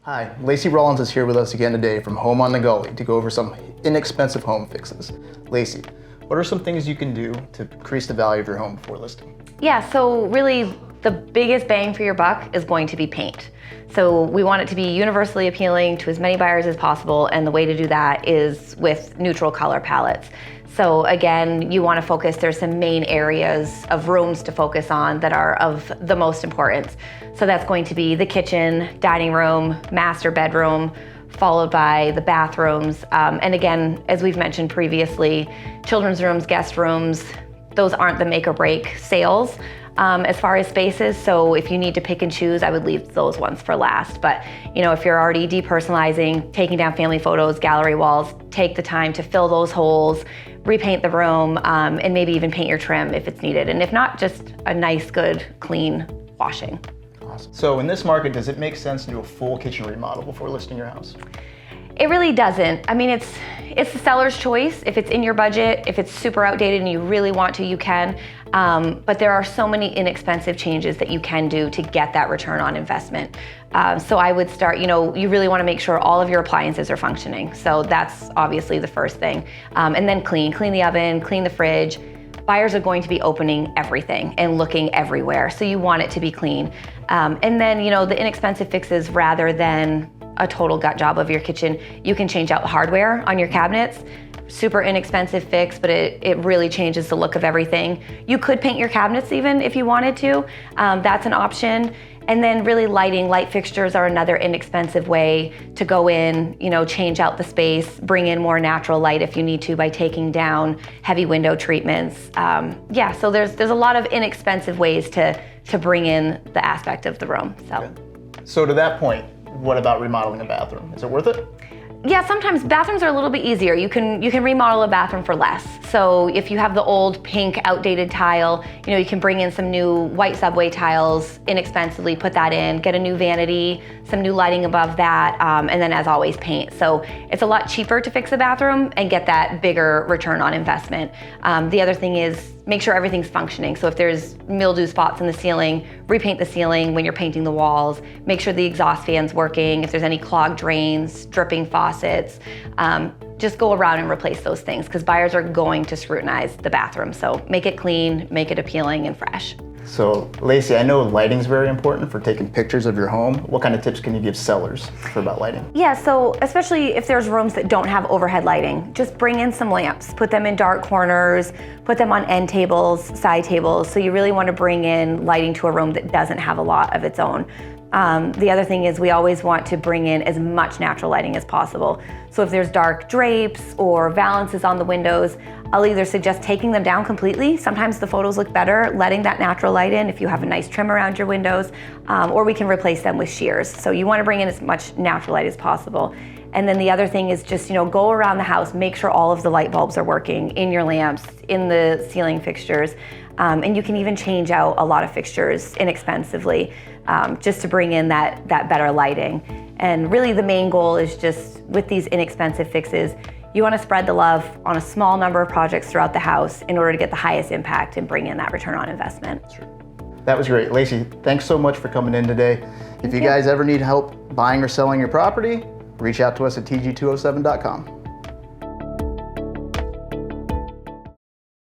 Hi, Lacey Rollins is here with us again today from Home on the Gully to go over some inexpensive home fixes. Lacey, what are some things you can do to increase the value of your home before listing? Yeah, so really the biggest bang for your buck is going to be paint. So we want it to be universally appealing to as many buyers as possible, and the way to do that is with neutral color palettes. So again, you want to focus, there's some main areas of rooms to focus on that are of the most importance. So that's going to be the kitchen, dining room, master bedroom, followed by the bathrooms. And again, as we've mentioned previously, children's rooms, guest rooms, those aren't the make or break sales as far as spaces. So if you need to pick and choose, I would leave those ones for last. But you know, if you're already depersonalizing, taking down family photos, gallery walls, take the time to fill those holes, repaint the room, and maybe even paint your trim if it's needed. And if not, just a nice, good, clean washing. Awesome. So in this market, does it make sense to do a full kitchen remodel before listing your house? It really doesn't. I mean, it's the seller's choice. If it's in your budget, if it's super outdated and you really want to, you can. But there are so many inexpensive changes that you can do to get that return on investment. So I would start, you really want to make sure all of your appliances are functioning. So that's obviously the first thing. And then clean the oven, clean the fridge. Buyers are going to be opening everything and looking everywhere. So you want it to be clean. And then, the inexpensive fixes, rather than a total gut job of your kitchen, you can change out the hardware on your cabinets. Super inexpensive fix, but it really changes the look of everything. You could paint your cabinets even if you wanted to. That's an option. And then really light fixtures are another inexpensive way to go in, change out the space, bring in more natural light if you need to by taking down heavy window treatments. So there's a lot of inexpensive ways to bring in the aspect of the room. So to that point, what about remodeling a bathroom? Is it worth it? Yeah, sometimes bathrooms are a little bit easier. You can remodel a bathroom for less. So if you have the old pink outdated tile, you can bring in some new white subway tiles inexpensively, put that in, get a new vanity, some new lighting above that, and then as always paint. So it's a lot cheaper to fix a bathroom and get that bigger return on investment. The other thing is make sure everything's functioning. So if there's mildew spots in the ceiling, repaint the ceiling when you're painting the walls. Make sure the exhaust fan's working. If there's any clogged drains, dripping faucets, just go around and replace those things because buyers are going to scrutinize the bathroom. So make it clean, make it appealing and fresh. So Lacey, I know lighting's very important for taking pictures of your home. What kind of tips can you give sellers for about lighting? Yeah, so especially if there's rooms that don't have overhead lighting, just bring in some lamps, put them in dark corners, put them on end tables, side tables. So you really want to bring in lighting to a room that doesn't have a lot of its own. The other thing is we always want to bring in as much natural lighting as possible. So if there's dark drapes or valances on the windows, I'll either suggest taking them down completely. Sometimes the photos look better letting that natural light in if you have a nice trim around your windows, or we can replace them with shears. So you want to bring in as much natural light as possible. And then the other thing is just, go around the house, make sure all of the light bulbs are working in your lamps, in the ceiling fixtures. And you can even change out a lot of fixtures inexpensively just to bring in that better lighting. And really the main goal is just with these inexpensive fixes, you want to spread the love on a small number of projects throughout the house in order to get the highest impact and bring in that return on investment. Sure. That was great. Lacey, thanks so much for coming in today. If you guys ever need help buying or selling your property, reach out to us at tg207.com.